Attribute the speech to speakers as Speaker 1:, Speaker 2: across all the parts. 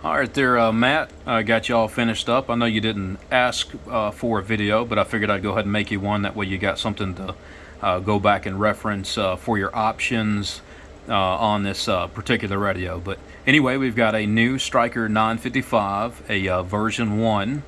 Speaker 1: All right there, Matt. I got you all finished up. I know you didn't ask for a video, but I figured I'd go ahead and make you one. That way you got something to go back and reference for your options on this particular radio. But anyway, we've got a new Stryker 955, a version 1.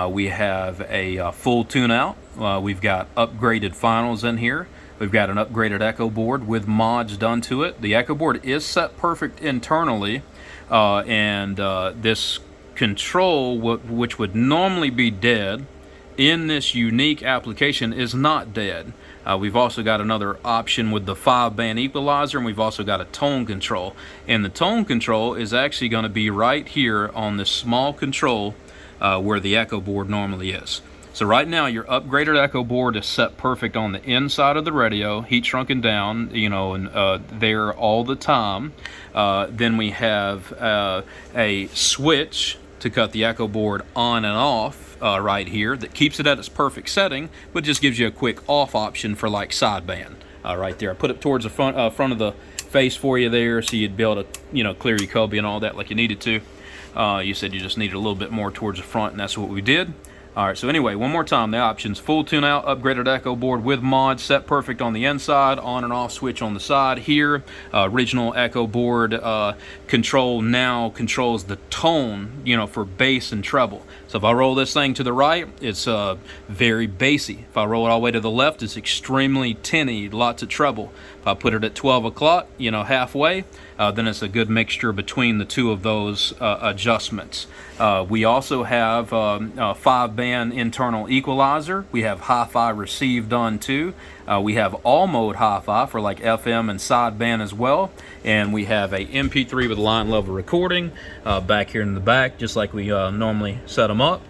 Speaker 1: We have a full tune-out. We've got upgraded finals in here. We've got an upgraded echo board with mods done to it. The echo board is set perfect internally. This control, which would normally be dead, in this unique application is not dead. We've also got another option with the 5-band equalizer, and we've also got a tone control. And the tone control is actually going to be right here on this small control where the echo board normally is. So right now your upgraded echo board is set perfect on the inside of the radio, heat shrunken down, you know, and there all the time. Then we have a switch to cut the echo board on and off right here that keeps it at its perfect setting, but just gives you a quick off option for like sideband right there. I put it towards the front of the face for you there, so you'd be able to, you know, clear your cubby and all that like you needed to. You said you just needed a little bit more towards the front, and that's what we did. Alright, so anyway, one more time, the options: full tune-out, upgraded echo board with mods, set perfect on the inside, on and off switch on the side here. Original echo board control now controls the tone, you know, for bass and treble. So if I roll this thing to the right, it's very bassy. If I roll it all the way to the left, it's extremely tinny, lots of treble. If I put it at 12 o'clock, you know, halfway, then it's a good mixture between the two of those adjustments. We also have a 5-band internal equalizer. We have Hi-Fi receive done too. We have all mode Hi-Fi for like FM and sideband as well. And we have a MP3 with line level recording back here in the back, just like we normally set them up.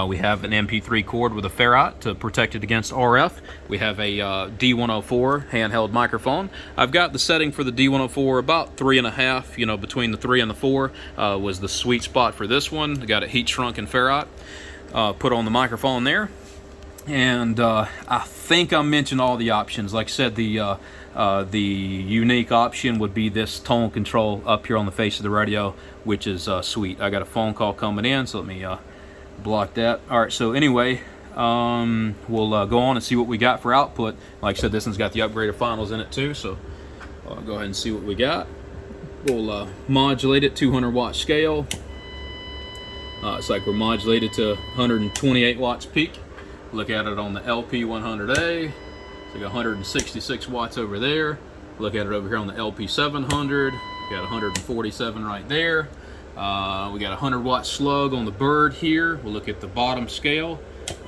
Speaker 1: We have an MP3 cord with a ferrite to protect it against RF. We have a D104 handheld microphone. I've got the setting for the D104 about 3.5, you know, between the 3 and the 4 was the sweet spot for this one. I got a heat shrunk and ferrite put on the microphone there. And I think I mentioned all the options. Like I said, the unique option would be this tone control up here on the face of the radio, which is sweet. I got a phone call coming in, so let me block that. All right, so anyway, we'll go on and see what we got for output. Like I said, this one's got the upgraded finals in it too, so I'll go ahead and see what we got. We'll modulate it 200 watt scale. It's like we're modulated to 128 watts peak. Look at it on the LP100A. So we got 166 watts over there. Look at it over here on the LP700. We got 147 right there. We got a 100 watt slug on the bird here. We'll look at the bottom scale,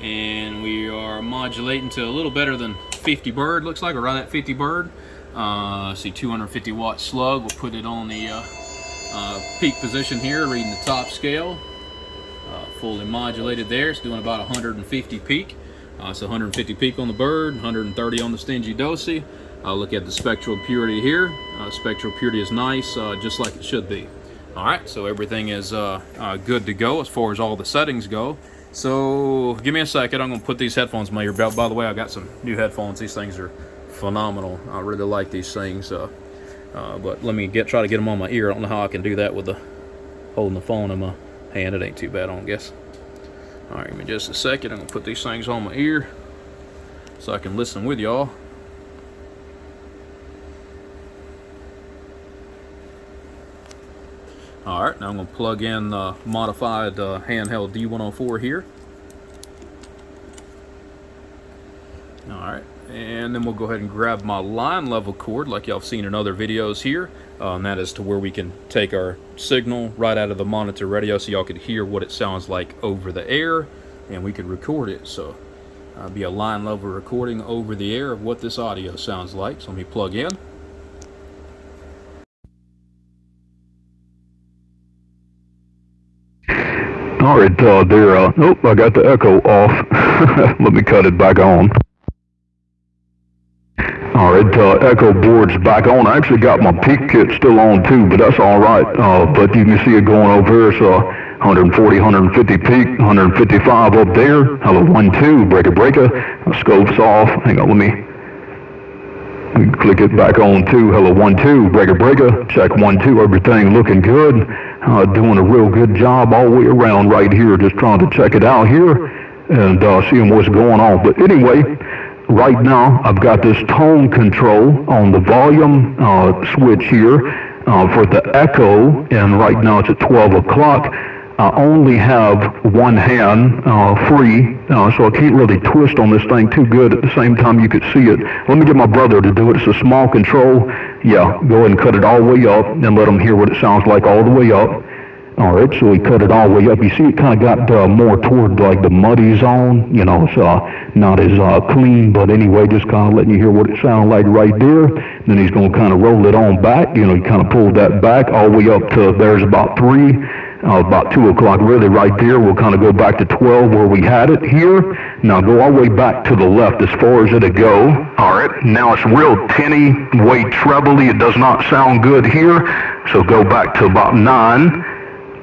Speaker 1: and we are modulating to a little better than 50 bird, looks like, or right at 50 bird. See, 250 watt slug. We'll put it on the peak position here, reading the top scale. Fully modulated there. It's doing about 150 peak. So 150 peak on the bird, 130 on the stingy dosy. Look at the spectral purity here. Spectral purity is nice, just like it should be. Alright, so everything is good to go as far as all the settings go. So give me a second, I'm going to put these headphones in my ear. By the way, I got some new headphones. These things are phenomenal. I really like these things. But let me try to get them on my ear. I don't know how I can do that with holding the phone in my hand. It ain't too bad, I don't guess. Alright, give me just a second. I'm going to put these things on my ear so I can listen with y'all. Alright, now I'm going to plug in the modified handheld D104 here. Alright, and then we'll go ahead and grab my line level cord like y'all have seen in other videos here. And that is to where we can take our signal right out of the monitor radio so y'all could hear what it sounds like over the air, and we could record it. So be a line level recording over the air of what this audio sounds like. So let me plug in.
Speaker 2: All right, there. Oh, I got the echo off. Let me cut it back on. All right, echo board's back on. I actually got my peak kit still on too, but that's all right. But you can see it going over here. So 140, 150 peak, 155 up there. Hello, 1, 2, breaker, breaker. Scope's off. Hang on, let me Click it back on 2. Hello, 1, 2. Breaker, breaker. Check 1, 2. Everything looking good. Doing a real good job all the way around right here. Just trying to check it out here and seeing what's going on. But anyway, right now I've got this tone control on the volume switch here for the echo, and right now it's at 12 o'clock. I only have one hand free, so I can't really twist on this thing too good. At the same time, you could see it. Let me get my brother to do it. It's a small control. Yeah, go ahead and cut it all the way up and let him hear what it sounds like all the way up. All right, so we cut it all the way up. You see it kind of got more toward like the muddy zone. You know, it's not as clean, but anyway, just kind of letting you hear what it sounds like right there. Then he's going to kind of roll it on back. You know, he kind of pulled that back all the way up to there's about 3. About 2 o'clock really right there. We'll kind of go back to 12 where we had it here. Now go all the way back to the left as far as it'll go. All right, now it's real tinny, way trebly. It does not sound good here. So go back to about 9.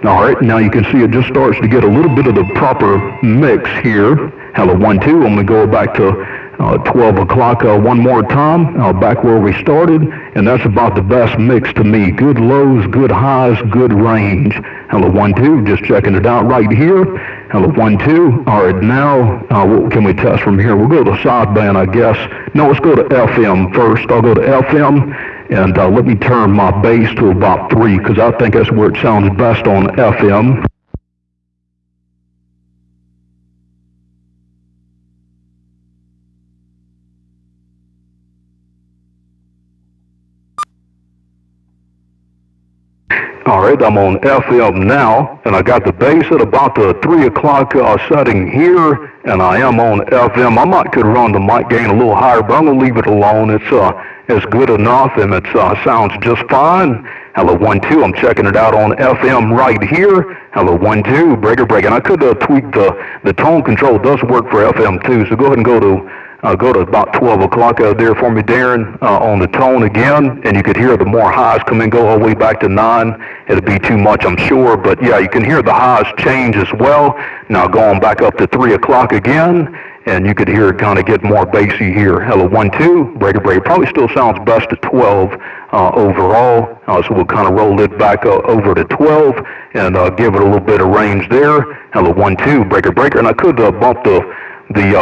Speaker 2: All right, now you can see it just starts to get a little bit of the proper mix here. Hello, 1, 2. I'm going to go back to 12 o'clock one more time, back where we started, and that's about the best mix to me. Good lows, good highs, good range. Hello, 1, 2, just checking it out right here. Hello, 1, 2. All right, now what can we test from here? We'll go to sideband, I guess. No, let's go to FM first. I'll go to FM, and let me turn my bass to about 3, because I think that's where it sounds best on FM. All right, I'm on FM now, and I got the bass at about the 3 o'clock setting here, and I am on FM. I might could run the mic gain a little higher, but I'm going to leave it alone. It's good enough, and it sounds just fine. Hello, 1, 2. I'm checking it out on FM right here. Hello, 1, 2. Breaker, breaker. And I could tweak the tone control. It does work for FM too, so go ahead and go to about 12 o'clock out there for me, Darren, on the tone again, and you could hear the more highs come in, go all the way back to 9. It'll be too much, I'm sure, but yeah, you can hear the highs change as well. Now going back up to 3 o'clock again, and you could hear it kind of get more bassy here. Hello, 1, 2, breaker, breaker. Probably still sounds best at 12 overall, so we'll kind of roll it back over to 12 and give it a little bit of range there. Hello, 1, 2, breaker, breaker, and I could bump the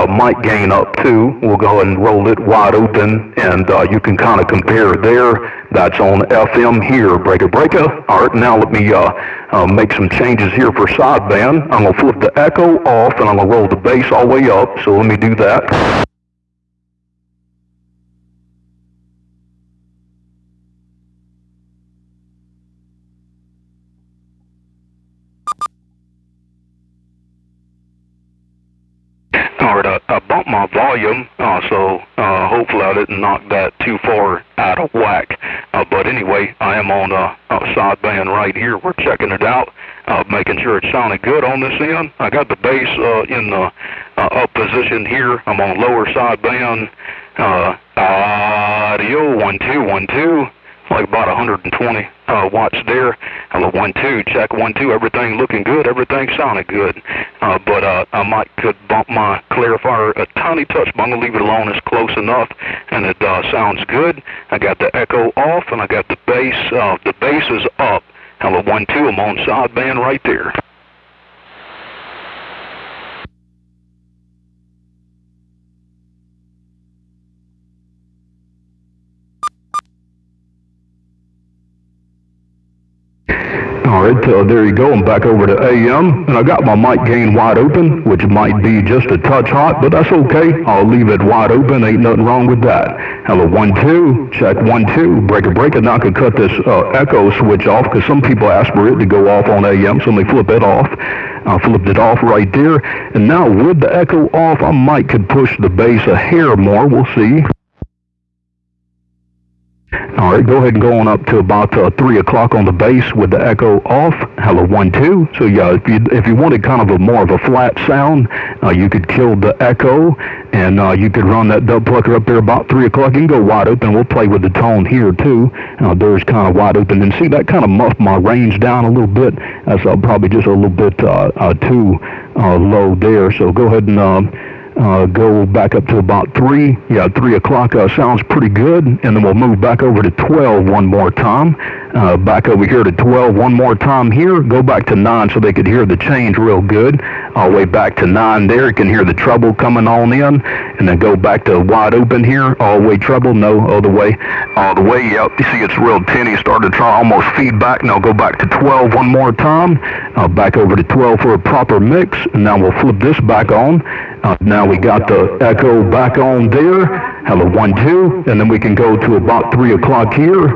Speaker 2: mic gain up too. We'll go ahead and roll it wide open, and you can kind of compare there. That's on FM here, breaker, breaker. All right, now let me make some changes here for sideband. I'm going to flip the echo off, and I'm going to roll the bass all the way up, so let me do that. All right, I bumped my volume, so hopefully I didn't knock that too far out of whack. But anyway, I am on sideband right here. We're checking it out, making sure it's sounding good on this end. I got the bass in the up position here. I'm on lower sideband. Audio 1, 2, 1, 2. Like about 120 watts there. Hello, 1, 2, check 1, 2, everything looking good, everything sounded good. But I could bump my clarifier a tiny touch, but I'm going to leave it alone. It's close enough, and it sounds good. I got the echo off, and I got the bass. The bass is up. Hello, 1, 2, I'm on sideband right there. All right, there you go. I'm back over to AM, and I got my mic gain wide open, which might be just a touch hot, but that's okay. I'll leave it wide open. Ain't nothing wrong with that. Hello, 1, 2, check 1, 2, breaker, breaker. Now I can cut this echo switch off, because some people ask for it to go off on AM, so let me flip it off. I flipped it off right there, and now with the echo off, I might could push the bass a hair more. We'll see. All right, go ahead and go on up to about 3 o'clock on the bass with the echo off. Hello, 1, 2. So yeah, if you wanted kind of a more of a flat sound, you could kill the echo, and you could run that dub plucker up there about 3 o'clock. You can go wide open. We'll play with the tone here too. There's kind of wide open, and see that kind of muffed my range down a little bit. That's probably just a little bit too low there. So go ahead and Go back up to about 3. Yeah, 3 o'clock sounds pretty good. And then we'll move back over to 12 one more time. Back over here to 12 one more time here. Go back to 9 so they could hear the change real good. All the way back to 9 there. You can hear the treble coming on in. And then go back to wide open here. All the way treble. No, other way. All the way, yep. You see it's real tinny. Started to try almost feedback. Now go back to 12 one more time. Back over to 12 for a proper mix. And now we'll flip this back on. Now we got the echo back on there. Have a 1, 2. And then we can go to about 3 o'clock here.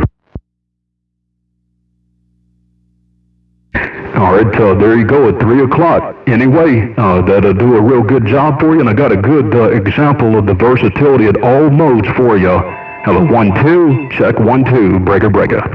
Speaker 2: All right, there you go at 3 o'clock. Anyway, that'll do a real good job for you, and I got a good example of the versatility at all modes for you. Have a 1, 2, check 1, 2, breaker, breaker.